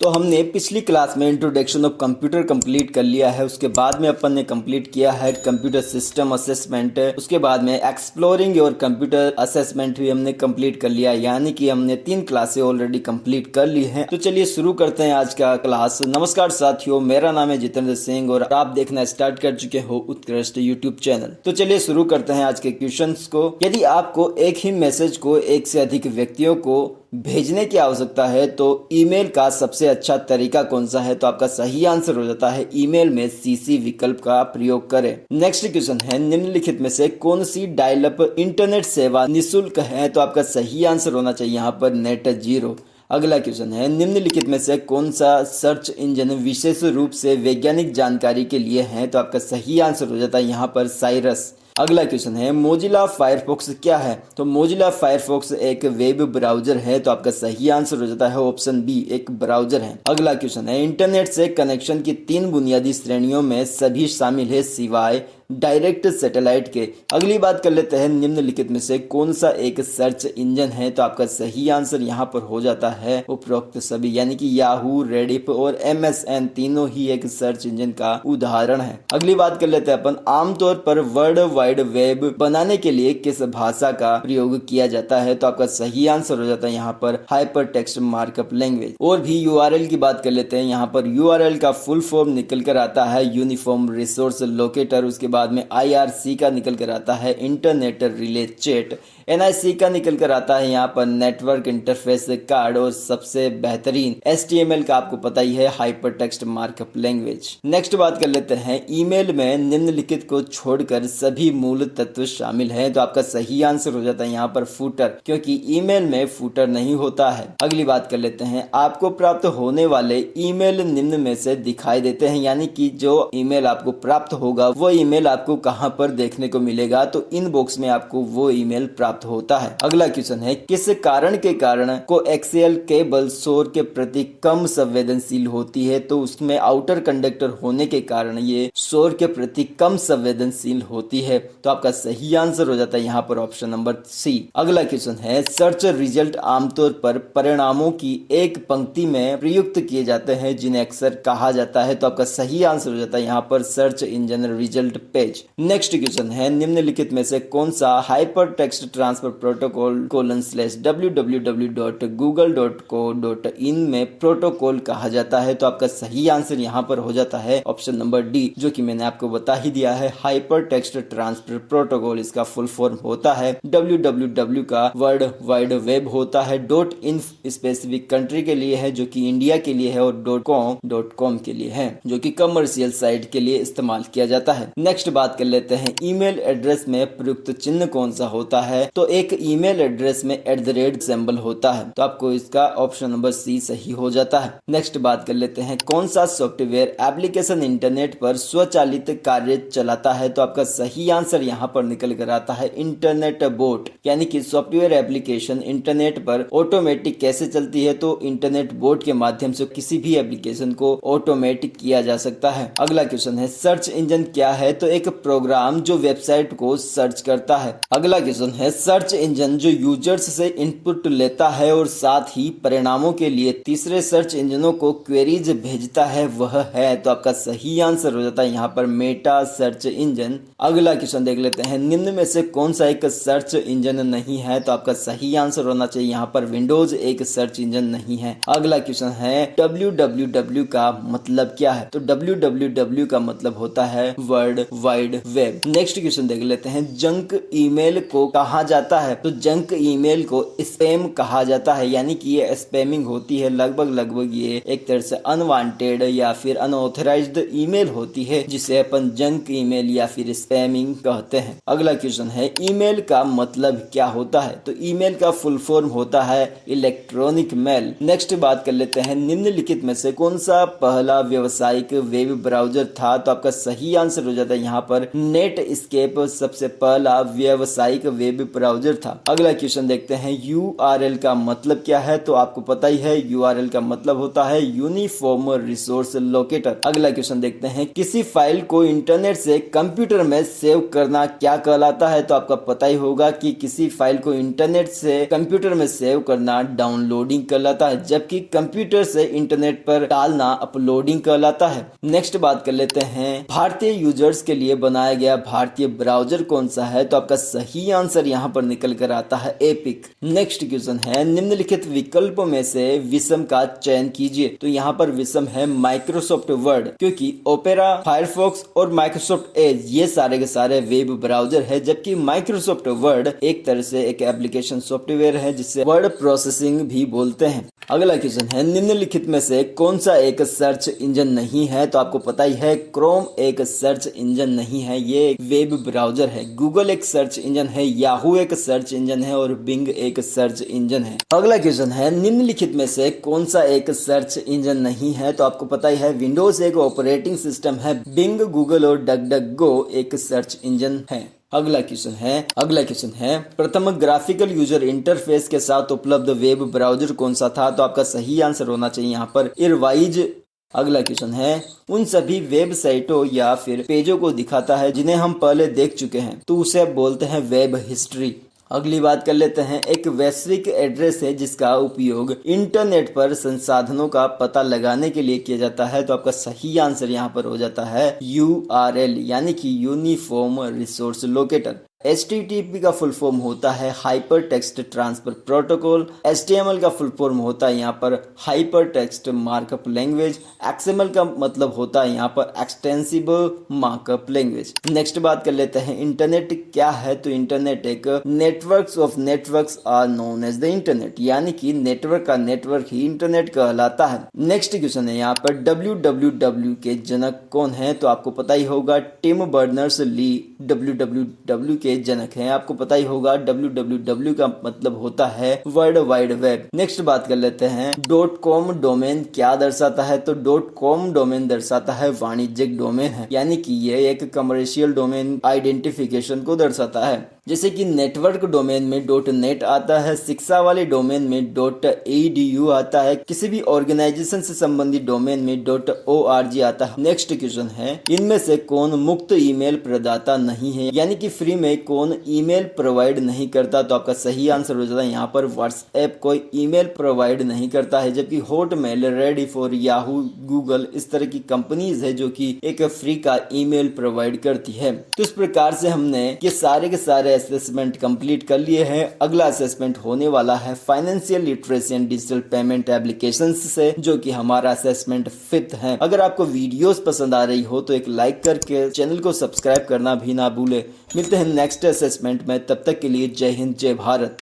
तो हमने पिछली क्लास में इंट्रोडक्शन ऑफ कंप्यूटर कंप्लीट कर लिया है। उसके बाद में अपन ने कंप्लीट किया है कंप्यूटर सिस्टम असेसमेंट। उसके बाद में एक्सप्लोरिंग योर कंप्यूटर असेसमेंट भी हमने कंप्लीट कर लिया, यानी कि हमने 3 क्लासें ऑलरेडी कंप्लीट कर ली हैं। तो चलिए शुरू करते हैं आज का क्लास। नमस्कार साथियों, मेरा नाम है जितेंद्र सिंह और आप देखना स्टार्ट कर चुके हो उत्कृष्ट यूट्यूब चैनल। तो चलिए शुरू करते हैं आज के क्वेश्चंस को। यदि आपको एक ही मैसेज को एक से अधिक व्यक्तियों को भेजने की आवश्यकता है तो ईमेल का सबसे अच्छा तरीका कौन सा है? तो आपका सही आंसर हो जाता है ईमेल में सीसी विकल्प का प्रयोग करें। नेक्स्ट क्वेश्चन है, निम्नलिखित में से कौन सी डायल अप इंटरनेट सेवा निःशुल्क है? तो आपका सही आंसर होना चाहिए यहाँ पर नेट जीरो। अगला क्वेश्चन है, निम्नलिखित में से कौन सा सर्च इंजन विशेष रूप से वैज्ञानिक जानकारी के लिए है? तो आपका सही आंसर हो जाता है यहाँ पर साइरस। अगला क्वेश्चन है, मोजिला फायरफॉक्स क्या है? तो मोजिला फायरफॉक्स एक वेब ब्राउजर है। तो आपका सही आंसर हो जाता है ऑप्शन बी, एक ब्राउजर है। अगला क्वेश्चन है, इंटरनेट से कनेक्शन की 3 बुनियादी श्रेणियों में सभी शामिल है सिवाय डायरेक्ट सैटेलाइट के। अगली बात कर लेते हैं, निम्नलिखित में से कौन सा एक सर्च इंजन है? तो आपका सही आंसर यहाँ पर हो जाता है उपरोक्त सभी, यानी कि याहू, रेडिफ और MSN तीनों ही एक सर्च इंजन का उदाहरण है। अगली बात कर लेते हैं अपन, आमतौर पर वर्ल्ड वाइड वेब बनाने के लिए किस भाषा का प्रयोग किया जाता है? तो आपका सही आंसर हो जाता है यहाँ पर हाइपर टेक्स्ट मार्कअप लैंग्वेज। और भी URL की बात कर लेते हैं। यहाँ पर URL का फुल फॉर्म निकल कर आता है यूनिफॉर्म रिसोर्स लोकेटर। उसके बाद में IRC का निकल कर आता है इंटरनेट रिले चैट। NIC का निकल कर आता है यहाँ पर नेटवर्क इंटरफेस कार्ड। और सबसे बेहतरीन HTML का आपको पता ही है, hyper text markup language. Next बात कर लेते हैं, ईमेल में निम्नलिखित को छोड़कर सभी मूल तत्व शामिल हैं। तो आपका सही आंसर हो जाता है यहाँ पर फूटर, क्योंकि ईमेल में फूटर नहीं होता है। अगली बात कर लेते हैं, आपको प्राप्त होने वाले ईमेल निम्न में से दिखाई देते हैं, यानी कि जो ईमेल आपको प्राप्त होगा वो ईमेल आपको कहां पर देखने को मिलेगा? तो इनबॉक्स में आपको वो ईमेल प्राप्त होता है। अगला क्वेश्चन है, किस कारण के कारण कोएक्सियल केबल शोर के प्रति कम संवेदनशील होती है? तो उसमें आउटर कंडक्टर होने के कारण ये शोर के प्रति कम संवेदनशील होती है। तो आपका सही आंसर हो जाता है यहाँ पर ऑप्शन नंबर सी। अगला क्वेश्चन है, सर्च रिजल्ट आमतौर पर परिणामों की एक पंक्ति में प्रयुक्त किए जाते हैं जिन्हें अक्सर कहा जाता है। तो आपका सही आंसर हो जाता है यहाँ पर search engine result page. Next question है, निम्नलिखित में से कौन सा hyper text transfer protocol www.google.co.in में प्रोटोकॉल कहा जाता है? तो आपका सही आंसर यहाँ पर हो जाता है ऑप्शन नंबर डी, जो कि मैंने आपको बता ही दिया है, हाइपर टेक्स्ट ट्रांसफर प्रोटोकॉल। इसका फुल फॉर्म होता है www का वर्ल्ड वाइड वेब होता है, .in स्पेसिफिक कंट्री के लिए है जो कि इंडिया के लिए है, और .com के लिए है जो कि कमर्शियल साइट के लिए इस्तेमाल किया जाता है। नेक्स्ट बात कर लेते हैं, ईमेल एड्रेस में प्रयुक्त चिन्ह कौन सा होता है? तो एक ईमेल एड्रेस में @ सिंबल होता है। तो आपको इसका ऑप्शन नंबर सी सही हो जाता है। नेक्स्ट बात कर लेते हैं, कौन सा सॉफ्टवेयर एप्लीकेशन इंटरनेट पर स्वचालित कार्य चलाता है? तो आपका सही आंसर यहाँ पर निकल कर आता है इंटरनेट बोट, यानी कि सॉफ्टवेयर एप्लीकेशन इंटरनेट पर ऑटोमेटिक कैसे चलती है? तो इंटरनेट बोट के माध्यम से किसी भी एप्लीकेशन को ऑटोमेटिक किया जा सकता है। अगला क्वेश्चन है, सर्च इंजन क्या है? तो एक प्रोग्राम जो वेबसाइट को सर्च करता है। अगला क्वेश्चन है, सर्च इंजन जो यूजर्स से इनपुट लेता है और साथ ही परिणामों के लिए तीसरे सर्च इंजनों को क्वेरीज भेजता है, वह है? तो आपका सही आंसर हो जाता है यहाँ पर मेटा सर्च इंजन। अगला क्वेश्चन देख लेते हैं, निम्न में से कौन सा एक सर्च इंजन नहीं है? तो आपका सही आंसर होना चाहिए यहाँ पर विंडोज एक सर्च इंजन नहीं है। अगला क्वेश्चन है, www का मतलब क्या है? तो www का मतलब होता है world wide web. Next question देख लेते हैं, जंक ईमेल को कहा जाता है? तो जंक ईमेल को स्पैम कहा जाता है, यानी कि ये स्पैमिंग होती है। लगभग ये एक तरह से अनवांटेड या फिर अनऑथराइज्ड ईमेल होती है, जिसे अपन जंक ईमेल या फिर स्पैमिंग कहते हैं। अगला क्वेश्चन है, ईमेल का मतलब क्या होता है? तो ईमेल का फुल फॉर्म होता है इलेक्ट्रॉनिक मेल। नेक्स्ट बात कर लेते हैं, निम्नलिखित में से कौन सा पहला व्यावसायिक वेब ब्राउजर था? तो आपका सही आंसर हो जाता है यहाँ पर नेट स्केप सबसे पहला व्यावसायिक वेब ब्राउजर था। अगला क्वेश्चन देखते हैं, URL का मतलब क्या है? तो आपको पता ही है URL का मतलब होता है यूनिफॉर्म रिसोर्स लोकेटर। अगला क्वेश्चन देखते हैं, किसी फाइल को इंटरनेट से कंप्यूटर में सेव करना क्या कहलाता है? तो आपको पता ही होगा कि किसी फाइल को इंटरनेट से कंप्यूटर में सेव करना डाउनलोडिंग कहलाता है, जबकि कंप्यूटर से इंटरनेट पर डालना अपलोडिंग कहलाता है। नेक्स्ट बात कर लेते हैं, भारतीय यूजर्स के लिए बनाया गया भारतीय ब्राउजर कौन सा है? तो आपका सही आंसर यहाँ पर निकल कर आता है एपिक। नेक्स्ट क्वेश्चन है, निम्नलिखित विकल्पों में से विषम का चयन कीजिए। तो यहाँ पर विषम है माइक्रोसॉफ्ट वर्ड, क्योंकि ओपेरा, फायरफॉक्स और माइक्रोसॉफ्ट एज ये सारे के सारे वेब ब्राउजर है, जबकि माइक्रोसॉफ्ट वर्ड एक तरह से एक एप्लीकेशन सॉफ्टवेयर है जिसे वर्ड प्रोसेसिंग भी बोलते हैं। अगला क्वेश्चन है, निम्नलिखित में से कौन सा एक सर्च इंजन नहीं है? तो आपको पता ही है क्रोम एक सर्च इंजन नहीं है, ये एक वेब ब्राउजर है। गूगल एक सर्च इंजन है, याहू एक सर्च इंजन है और बिंग एक सर्च इंजन है। अगला क्वेश्चन है, निम्नलिखित में से कौन सा एक सर्च इंजन नहीं है? तो आपको पता ही है विंडोज एक ऑपरेटिंग सिस्टम है, बिंग, गूगल और डकडकगो एक सर्च इंजन है। अगला क्वेश्चन है, प्रथम ग्राफिकल यूजर इंटरफेस के साथ उपलब्ध वेब ब्राउजर कौन सा था? तो आपका सही आंसर होना चाहिए यहाँ पर इरवाइज। अगला क्वेश्चन है, उन सभी वेबसाइटों या फिर पेजों को दिखाता है जिन्हें हम पहले देख चुके हैं, तो उसे बोलते हैं वेब हिस्ट्री। अगली बात कर लेते हैं, एक वैश्विक एड्रेस है जिसका उपयोग इंटरनेट पर संसाधनों का पता लगाने के लिए किया जाता है। तो आपका सही आंसर यहाँ पर हो जाता है URL यानी कि यूनिफॉर्म रिसोर्स लोकेटर। HTTP का फुल फॉर्म होता है hyper text transfer protocol. HTML का फुल फॉर्म होता है यहाँ पर hyper text markup language. XML का मतलब होता है यहाँ पर एक्सटेंसिबल मार्कअप लैंग्वेज। नेक्स्ट बात कर लेते हैं, इंटरनेट क्या है? तो इंटरनेट एक networks of networks are known as the internet, यानी कि नेटवर्क का नेटवर्क ही इंटरनेट कहलाता है। नेक्स्ट क्वेश्चन है यहाँ पर, www के जनक कौन है? तो आपको पता ही होगा टिम बर्नर्स ली www के जनक हैं। आपको पता ही होगा www का मतलब होता है वर्ल्ड वाइड वेब। नेक्स्ट बात कर लेते हैं, .com डोमेन क्या दर्शाता है? तो .com डोमेन दर्शाता है वाणिज्यिक डोमेन है, यानी कि ये एक कमर्शियल डोमेन आइडेंटिफिकेशन को दर्शाता है। जैसे कि नेटवर्क डोमेन में .net आता है, शिक्षा वाले डोमेन में .edu आता है, किसी भी ऑर्गेनाइजेशन से संबंधित डोमेन में .org आता है। नेक्स्ट क्वेश्चन है, इनमें से कौन मुक्त ईमेल प्रदाता नहीं है, यानी कि फ्री में कौन ईमेल प्रोवाइड नहीं करता? तो आपका सही आंसर हो जाता है यहाँ पर व्हाट्सएप कोई ईमेल प्रोवाइड नहीं करता है, जबकि Hotmail, ready for, Yahoo, Google इस तरह की कंपनीज है जो कि एक फ्री का ईमेल प्रोवाइड करती है। तो इस प्रकार से हमने ये सारे के सारे असेसमेंट कंप्लीट कर लिए हैं। अगला असेसमेंट होने वाला है financial literacy and digital payment applications से, जो कि हमारा असेसमेंट 5th है। अगर आपको वीडियोस पसंद आ रही हो तो एक लाइक करके चैनल को सब्सक्राइब करना भी ना भूले। मिलते हैं नेक्स्ट असेसमेंट में, तब तक के लिए जय हिंद, जय भारत।